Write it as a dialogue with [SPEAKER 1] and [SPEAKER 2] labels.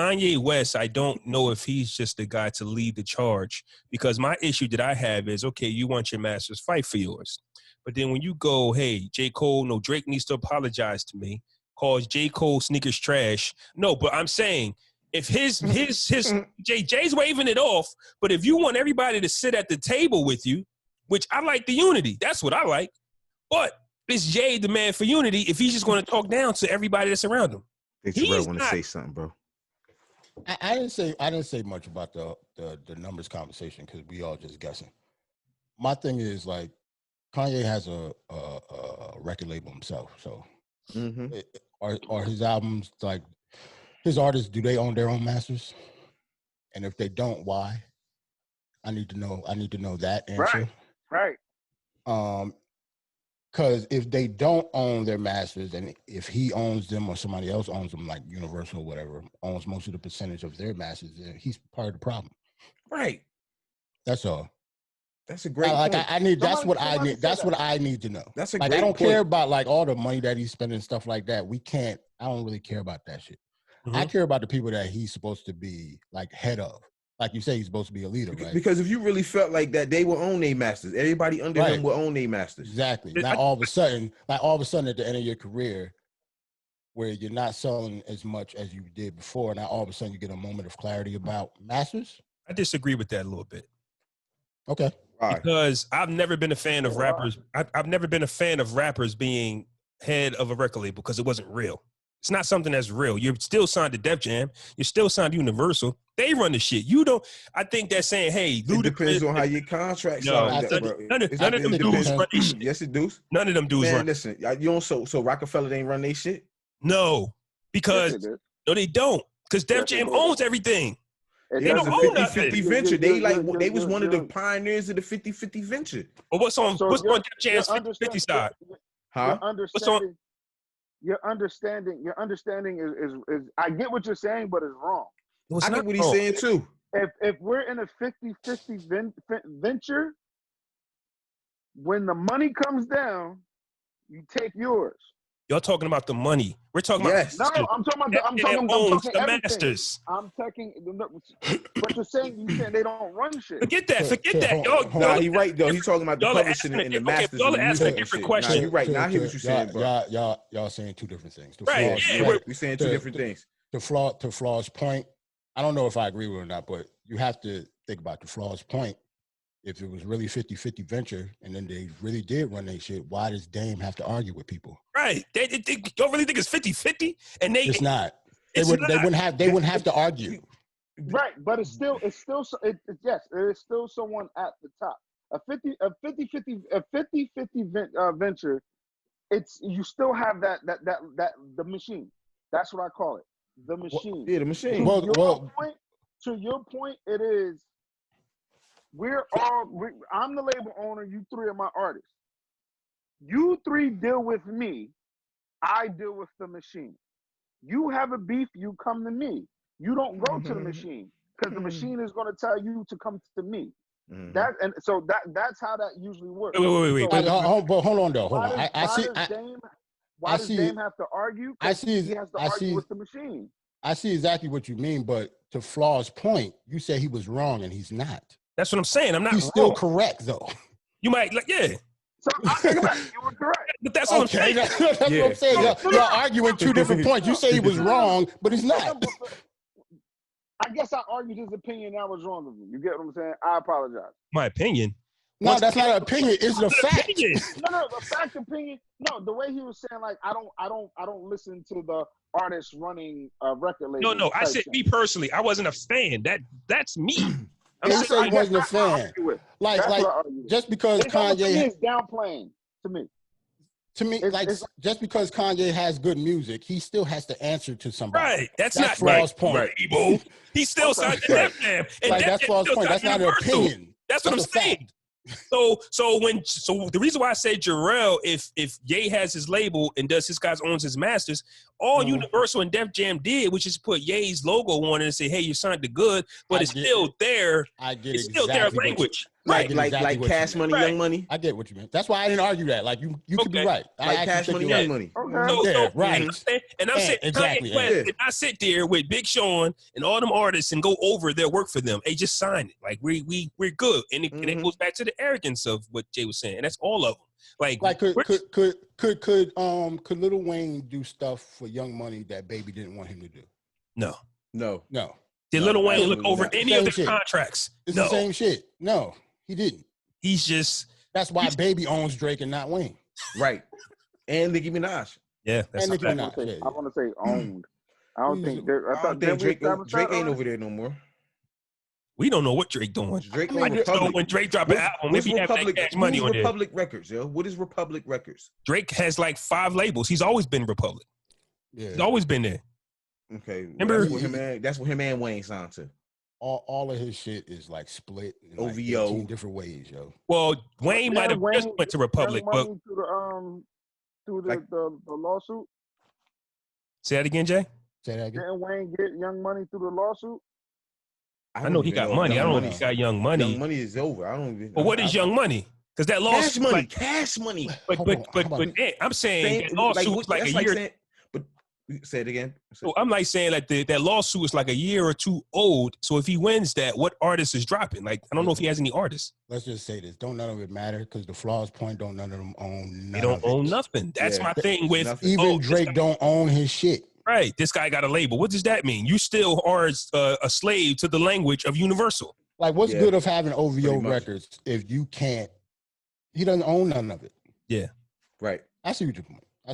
[SPEAKER 1] Kanye West, I don't know if he's just the guy to lead the charge, because my issue that I have is, okay, you want your masters, fight for yours. But then when you go, hey, J. Cole, no, Drake needs to apologize to me, calls J. Cole sneakers trash. No, but I'm saying if his Jay's waving it off, but if you want everybody to sit at the table with you, which I like the unity, that's what I like. But is Jay the man for unity if he's just going to talk down to everybody that's around him?
[SPEAKER 2] I think Terrell want to say something, bro.
[SPEAKER 3] I didn't say much about the numbers conversation because we all just guessing. My thing is, like, Kanye has a record label himself, so are his albums, like, his artists, do they own their own masters? And if they don't, why? I need to know that answer.
[SPEAKER 4] Right.
[SPEAKER 3] Because if they don't own their masters, and if he owns them or somebody else owns them, like Universal or whatever, owns most of the percentage of their masters, then he's part of the problem.
[SPEAKER 1] Right.
[SPEAKER 3] That's all.
[SPEAKER 2] That's a great
[SPEAKER 3] like
[SPEAKER 2] point.
[SPEAKER 3] I need. That's what I need. That's what I need to know.
[SPEAKER 2] That's a
[SPEAKER 3] like,
[SPEAKER 2] great
[SPEAKER 3] I don't
[SPEAKER 2] point.
[SPEAKER 3] care about like all the money that he's spending, stuff like that. I don't really care about that shit. I care about the people that he's supposed to be like head of. Like you say, he's supposed to be a leader, right?
[SPEAKER 2] Because if you really felt like that, they will own their masters. Everybody under him will own their masters.
[SPEAKER 3] Exactly. Now all of a sudden at the end of your career, where you're not selling as much as you did before, now all of a sudden you get a moment of clarity about masters.
[SPEAKER 1] I disagree with that a little bit.
[SPEAKER 3] Okay.
[SPEAKER 1] Because I've never been a fan of rappers. I've never been a fan of rappers being head of a record label because it wasn't real. It's not something that's real. You're still signed to Def Jam. You're still signed to Universal. They run the shit. You don't. I think they're saying, hey,
[SPEAKER 2] Ludacris. It depends on how your contracts are.
[SPEAKER 1] None of them dudes run their shit.
[SPEAKER 2] Yes, it does.
[SPEAKER 1] None of them dudes run.
[SPEAKER 2] Listen, you don't. So Rockefeller ain't run their shit.
[SPEAKER 1] No, because no, they don't. Because Def Jam owns everything.
[SPEAKER 2] They don't own 50-50 venture. They was one of the pioneers of the 50-50 venture.
[SPEAKER 1] But what's on Def Jam's 50-50 side?
[SPEAKER 2] Huh?
[SPEAKER 4] Your understanding is I get what you're saying, but it's wrong.
[SPEAKER 2] I get what he's saying too.
[SPEAKER 4] If we're in a 50-50 venture, when the money comes down, you take yours.
[SPEAKER 1] Y'all talking about the money. We're talking about
[SPEAKER 4] no, I'm talking about the
[SPEAKER 1] everything. Masters.
[SPEAKER 4] I'm taking but you're saying they don't run shit.
[SPEAKER 1] Forget that.
[SPEAKER 2] Nah, he right though. He's talking about the publishing and the masters.
[SPEAKER 1] Y'all asking a different question.
[SPEAKER 2] Nah, you're right. Now I hear what you're saying, bro.
[SPEAKER 3] Y'all saying two different things.
[SPEAKER 2] We're saying two different things.
[SPEAKER 3] To Flaw's point, I don't know if I agree with it or not, but you have to think about the Flaw's point. If it was really 50-50 venture and then they really did run their shit, why does Dame have to argue with people?
[SPEAKER 1] Right. They don't really think it's 50-50? And it's
[SPEAKER 3] not. They wouldn't have to argue.
[SPEAKER 4] Right, but it's still there is still someone at the top. A 50-50 venture, you still have that the machine. That's what I call it. The machine.
[SPEAKER 2] The machine.
[SPEAKER 4] To your point, it is I'm the label owner, you three are my artists. You three deal with me, I deal with the machine. You have a beef, you come to me. You don't go to the machine because the machine is going to tell you to come to me. That's how that usually works.
[SPEAKER 1] Wait.
[SPEAKER 3] But hold on though. Hold on.
[SPEAKER 4] Why does Dame have to argue? He has to argue with the machine.
[SPEAKER 3] I see exactly what you mean, but to Flaw's point, you say he was wrong and he's not.
[SPEAKER 1] That's what I'm saying. I'm not.
[SPEAKER 3] He's still correct though.
[SPEAKER 1] You might
[SPEAKER 4] So I think about it. You were correct.
[SPEAKER 1] But that's what I'm saying.
[SPEAKER 3] That's what I'm saying. Y'all arguing two different points. You say he was wrong, but he's not.
[SPEAKER 4] I guess I argued his opinion and I was wrong with him. You get what I'm saying? I apologize.
[SPEAKER 1] My opinion?
[SPEAKER 3] No, that's not an opinion. It's the fact.
[SPEAKER 4] No, the fact opinion. No, the way he was saying, like, I don't listen to the artists running a record label.
[SPEAKER 1] No. I said me personally. I wasn't a fan. That's me.
[SPEAKER 3] I'm saying he wasn't a fan. Like just because Kanye
[SPEAKER 4] is downplaying to me.
[SPEAKER 3] Just because Kanye has good music, he still has to answer to somebody.
[SPEAKER 1] Right. That's not
[SPEAKER 3] Flaw's point.
[SPEAKER 1] Right. He still signed to Def Jam.
[SPEAKER 3] Like that's Flaw's point. That's not an opinion.
[SPEAKER 1] That's what I'm saying. So the reason why I say Jarrell, if Ye has his label and does his guys owns his masters, All Universal and Def Jam did was just put Ye's logo on it and say, "Hey, you signed the good," but it's still their. It's still their language.
[SPEAKER 2] Right, like Cash Money, Young Money.
[SPEAKER 3] I get what you mean. That's why I didn't argue that. Like you could be right.
[SPEAKER 2] Like Cash Money, Young Money.
[SPEAKER 4] Okay.
[SPEAKER 3] Right.
[SPEAKER 1] And I'm saying
[SPEAKER 3] exactly.
[SPEAKER 1] Kanye West did not sit there with Big Sean and all them artists and go over their work for them. They just signed it. Like we're good, and it goes back to the arrogance of what Jay was saying, and that's all of them. Like
[SPEAKER 3] could Lil Wayne do stuff for Young Money that Baby didn't want him to do?
[SPEAKER 1] No. Did
[SPEAKER 3] No,
[SPEAKER 1] Lil Wayne look over any of the contracts?
[SPEAKER 3] It's the same shit. No, he didn't.
[SPEAKER 1] He's just.
[SPEAKER 3] That's why Baby owns Drake and not Wayne.
[SPEAKER 2] Right. And Nicki Minaj.
[SPEAKER 1] Yeah, that's
[SPEAKER 3] and Nicki
[SPEAKER 1] Minaj.
[SPEAKER 3] Minaj.
[SPEAKER 4] I want to say owned. I don't think.
[SPEAKER 2] I thought Drake ain't over there no more.
[SPEAKER 1] We don't know what Drake doing.
[SPEAKER 2] Drake
[SPEAKER 1] I just know when Drake drop an album, if he have that Cash Money on there.
[SPEAKER 2] Republic Records, yo. What is Republic Records?
[SPEAKER 1] Drake has like 5 labels. He's always been Republic.
[SPEAKER 3] Yeah.
[SPEAKER 1] He's always been there.
[SPEAKER 2] Okay.
[SPEAKER 1] Remember?
[SPEAKER 2] That's what him and Wayne signed to.
[SPEAKER 3] All of his shit is like split in like
[SPEAKER 2] OVO
[SPEAKER 3] 18 different ways, yo.
[SPEAKER 1] Well, Wayne might have just went to Republic, but
[SPEAKER 4] through the lawsuit.
[SPEAKER 1] Say that again, Jay.
[SPEAKER 3] Say that again.
[SPEAKER 4] Didn't Wayne get Young Money through the lawsuit?
[SPEAKER 1] I know he got money. I don't know if he got Young Money.
[SPEAKER 2] Young Money is over. I don't even.
[SPEAKER 1] But what is Young Money? Because that lawsuit,
[SPEAKER 2] Cash Money.
[SPEAKER 1] But I'm saying that lawsuit was like a year.
[SPEAKER 2] But say it again.
[SPEAKER 1] So I'm like saying like that lawsuit is like a year or two old. So if he wins that, what artist is dropping? Like I don't know if he has any artists.
[SPEAKER 3] Let's just say this: don't none of it matter because the Flaws point don't none of them own.
[SPEAKER 1] They don't own nothing. That's my thing with
[SPEAKER 3] even Drake don't own his shit.
[SPEAKER 1] Right, this guy got a label. What does that mean? You still are a slave to the language of Universal.
[SPEAKER 3] Like, what's good of having OVO records if you can't? He doesn't own none of it.
[SPEAKER 1] Yeah,
[SPEAKER 2] right.
[SPEAKER 3] I see what you're doing.